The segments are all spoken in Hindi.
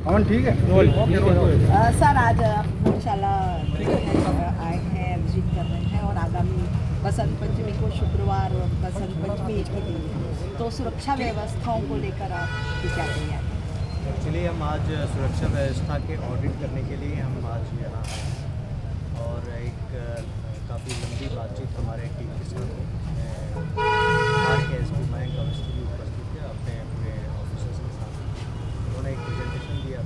अमन ठीक है। सर आज आप गौशाला आए हैं, विजिट कर रहे हैं और आगामी बसंत पंचमी को शुक्रवार और बसंत पंचमी एक ही दिन है, तो सुरक्षा व्यवस्थाओं को लेकर आपकी क्या तैयारी है? एक्चुअली हम आज सुरक्षा व्यवस्था के ऑडिट करने के लिए हम आज यहाँ आए हैं और एक काफ़ी लंबी बातचीत हमारे टीम के साथ हुई। आर के एस पी मयंक अवस्थी भी उपस्थित थे अपने पूरे ऑफिसर्स के साथ। उन्होंने एक प्रेजेंटेशन दिया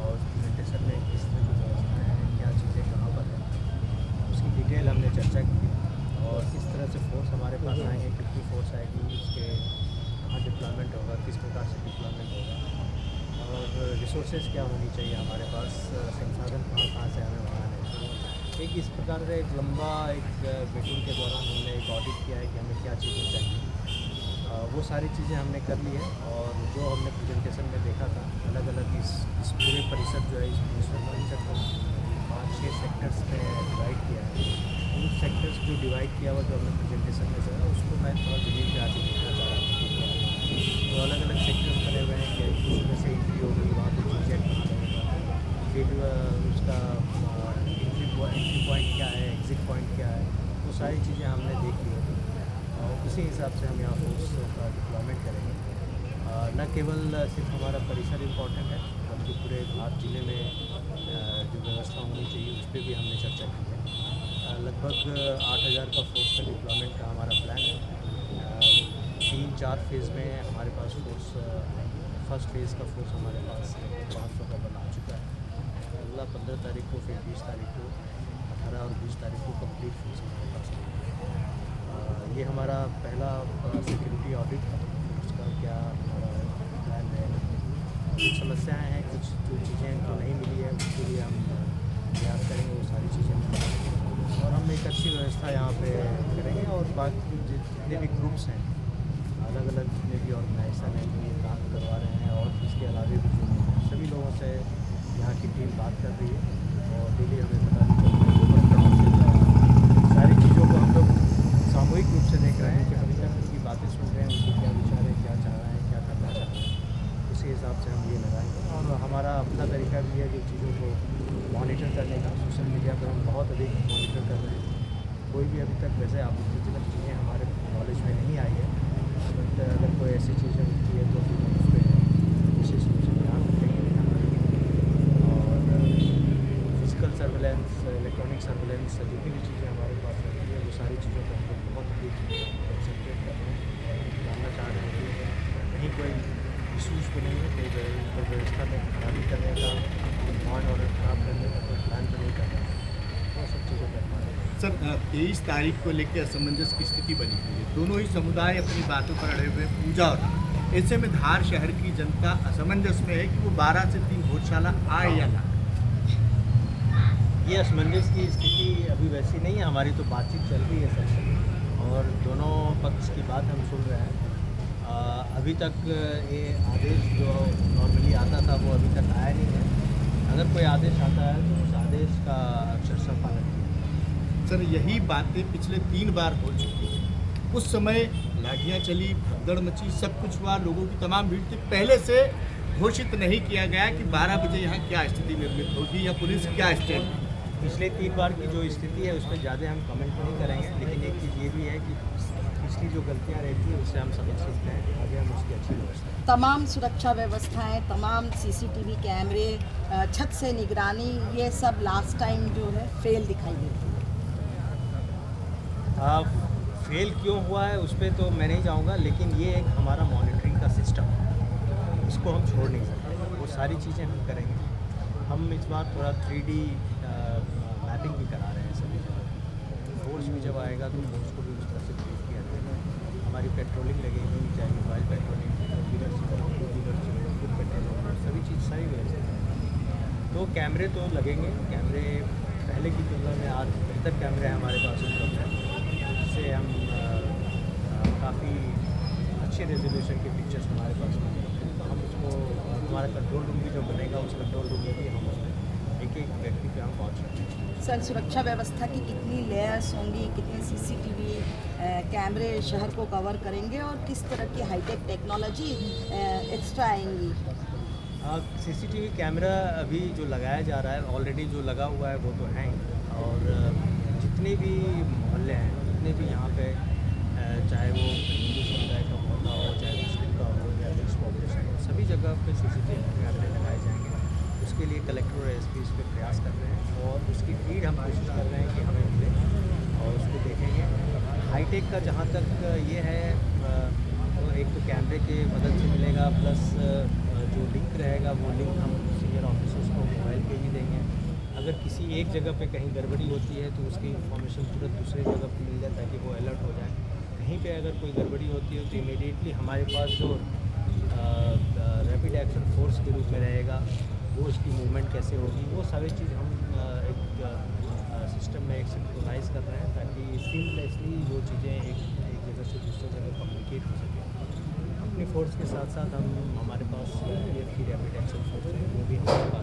और उस प्रेजेंटेशन में किस तरह की व्यवस्था है, क्या चीज़ें कहाँ पर हैं, उसकी डिटेल हमने चर्चा की और किस तरह से फोर्स हमारे पास आएंगे, कितनी फोर्स आएगी, उसके कहाँ डिप्लॉयमेंट होगा, किस प्रकार से डिप्लॉयमेंट होगा और रिसोर्सेज क्या होनी चाहिए हमारे पास, संसाधन कहाँ से हमें बढ़ाने हैं। एक इस प्रकार से एक लंबा एक मीटिंग के दौरान हमने एक ऑडिट किया है कि हमें क्या चीज़ें चाहिए। वो सारी चीज़ें हमने कर ली है और जो हमने प्रेजेंटेशन में देखा था अलग अलग इस पूरे परिसर जो है इस म्यूनसिपल परिसर को 5-6 सेक्टर्स में डिवाइड किया है। उन सेक्टर्स जो डिवाइड किया हुआ जो हमने प्रेजेंटेशन में देखा उसको मैं थोड़ा ज़मीन पे आके देखना चाह रहा था। तो अलग अलग सेक्टर्स बने हुए हैं कि उसमें से एंट्री हो गई, वहाँ पर चेक कहाँ लगेगा, फिर उसका एंट्री पॉइंट क्या है, एग्ज़िट पॉइंट क्या है, वो सारी चीज़ें हमने देख ली होती और उसी हिसाब से हम यहाँ फोर्स का डिप्लॉयमेंट करेंगे। न केवल सिर्फ हमारा परिसर इम्पॉर्टेंट है बल्कि पूरे भारत ज़िले में जो व्यवस्था होनी चाहिए उस पर भी हमने चर्चा की है। लगभग 8,000 का फोर्स का डिप्लॉयमेंट का हमारा प्लान है। 3-4 फेज़ में हमारे पास फोर्स, फर्स्ट फेज़ का फोर्स हमारे पास 500 का बना चुका है। अगला 15 तारीख को, फिर 20 तारीख को, 18 और 20 तारीख को कंप्लीट फोर्स हमारे पास है। ये हमारा पहला सिक्योरिटी ऑडिट है। उसका क्या हमारा प्लान है, कुछ समस्याएं हैं, कुछ जो चीज़ें जो नहीं मिली है उसके लिए हम प्रयास करेंगे, वो सारी चीज़ें मिलेंगी और हम एक अच्छी व्यवस्था यहाँ पे करेंगे। और बाकी जितने भी ग्रुप्स हैं, अलग अलग जितने भी ऑर्गेनाइजेशन हैं जो ये काम करवा रहे हैं और इसके अलावा भी जो सभी लोगों से यहाँ की टीम बात कर रही है और डेली हमें पता सारी चीज़ों को हम लोग सामूहिक रूप से देख रहे हैं कि अभी तक उनकी बातें सुन रहे हैं, उनके क्या विचार है, क्या चाह रहे हैं, क्या करना चाहते हैं, उसी हिसाब से हम ये लगाएंगे। और हमारा अपना तरीका भी है जो चीज़ों को मॉनिटर करने का। सोशल मीडिया पर हम बहुत अधिक मॉनिटर कर रहे हैं। कोई भी अभी तक वैसे आपत्तिजनक चीज़ें हमारे नॉलेज में नहीं आई है, बट अगर कोई ऐसी चीज़ें होती है तो फिर हम उस पर विशेष रूप से ध्यान रखेंगे और फिजिकल सर्वेलेंस, इलेक्ट्रॉनिक सर्वेलेंस, जितनी भी चीज़ें हमारे पास रहती है वो सारी चीज़ों को हम लोग बहुत अधिक कंसंट्रेट कर रहे हैं और जानना चाह रहे हैं कि कहीं कोई इशूज़ तो नहीं है, कोई व्यवस्था में खराबी करने का, लॉ एंड ऑर्डर खराब करने का कोई प्लान तो नहीं कर रहा है। वो सब चीज़ें कर पा रहे हैं। सर 23 तारीख को लेकर असमंजस की स्थिति बनी हुई है, दोनों ही समुदाय अपनी बातों पर अड़े हुए, पूजा हो रही है। ऐसे में धार शहर की जनता असमंजस में है कि वो 12 से 3 गौशाला आए या ना। ये असमंजस की स्थिति अभी वैसी नहीं है, हमारी तो बातचीत चल रही है सबसे और दोनों पक्ष की बात हम सुन रहे हैं। अभी तक ये आदेश जो नॉर्मली आता था वो अभी तक आया नहीं है। अगर कोई आदेश आता है तो उस आदेश का अक्षरशः पालन किया। सर यही बातें पिछले 3 बार हो चुकी हैं। उस समय लाठियाँ चली, भगदड़ मची, सब कुछ हुआ, लोगों की तमाम भीड़ थी। पहले से घोषित नहीं किया गया कि 12 बजे यहाँ क्या स्थिति निर्मित होगी या पुलिस क्या स्टैंड। पिछले 3 बार की जो स्थिति है उस पर ज़्यादा हम कमेंट नहीं करेंगे, लेकिन एक चीज़ ये भी है कि पिछली जो गलतियाँ रहती हैं उससे हम सबक सीखते हैं, आगे हम उसकी अच्छी व्यवस्था। तमाम सुरक्षा व्यवस्थाएं, तमाम सीसीटीवी कैमरे, छत से निगरानी, ये सब लास्ट टाइम जो है फेल दिखाई देती है। फेल क्यों हुआ है उस पर तो मैं नहीं जाऊँगा, लेकिन ये एक हमारा मॉनिटरिंग का सिस्टम है, इसको हम छोड़ नहीं सकते। वो सारी चीज़ें हम करेंगे। हम इस बार थोड़ा 3D मैपिंग भी करा रहे हैं सभी जगह। फोर्स भी जब आएगा तो फोर्स को भी उस तरह से ब्रीफ किया जाएगा। हमारी पेट्रोलिंग लगेगी, चाहे मोबाइल पेट्रोलिंग, फुट पेट्रोलिंग, सभी चीज़ सारी व्यवस्था। तो कैमरे तो लगेंगे, कैमरे पहले की तुलना में आज बेहतर कैमरे हमारे पास उपलब्ध हैं, जिससे हम काफ़ी अच्छे रेजोल्यूशन के पिक्चर्स हमारे पास उपलब्ध हैं। तो हम उसको हमारा कंट्रोल रूम भी जो बनेगा उस कंट्रोल रूम में भी हम उसमें एक एक व्यक्ति पे हम पहुँच सकते हैं। सर सुरक्षा व्यवस्था की कितनी लेयर्स होंगी, कितने सीसीटीवी कैमरे शहर को कवर करेंगे और किस तरह की हाईटेक टेक्नोलॉजी एक्स्ट्रा आएंगी? सीसीटीवी कैमरा अभी जो लगाया जा रहा है, ऑलरेडी जो लगा हुआ है वो तो है ही। और जितने भी मोहल्ले हैं, जितने भी यहाँ पे चाहे वो हिंदू समुदाय का मोहल्ला हो, चाहे मुस्लिम का हो या मिक्स पॉपुलेशन हो, सभी जगह पे सीसीटीवी कैमरे लगाए जाएंगे। उसके लिए कलेक्टर और एसपी इस पर प्रयास कर रहे हैं और उसकी फीड हम कोशिश कर रहे हैं कि हमें मिले और उसको देखेंगे। हाईटेक का जहाँ तक ये है, तो एक तो कैमरे के मदद से मिलेगा, प्लस जो लिंक रहेगा वो लिंक हम सीनियर ऑफिसर्स को मोबाइल पे ही देंगे। अगर किसी एक जगह पे कहीं गड़बड़ी होती है तो उसकी इन्फॉर्मेशन तुरंत दूसरे जगह पे मिल जाए ताकि वो अलर्ट हो जाए। कहीं पे अगर कोई गड़बड़ी होती है तो इमीडिएटली हमारे पास जो रैपिड एक्शन फोर्स के रूप में रहेगा, वो उसकी मूवमेंट कैसे होगी, वो सारी चीज़ हम एक सिस्टम में एक सिंक्रोनाइज कर रहे हैं ताकि सीमलेसली वो चीज़ें एक जगह से दूसरी जगह कम्युनिकेट हो सके। अपनी फोर्स के साथ साथ हमारे पास ये रैपिड एक्शन फोर्स है, वो भी हमारे पास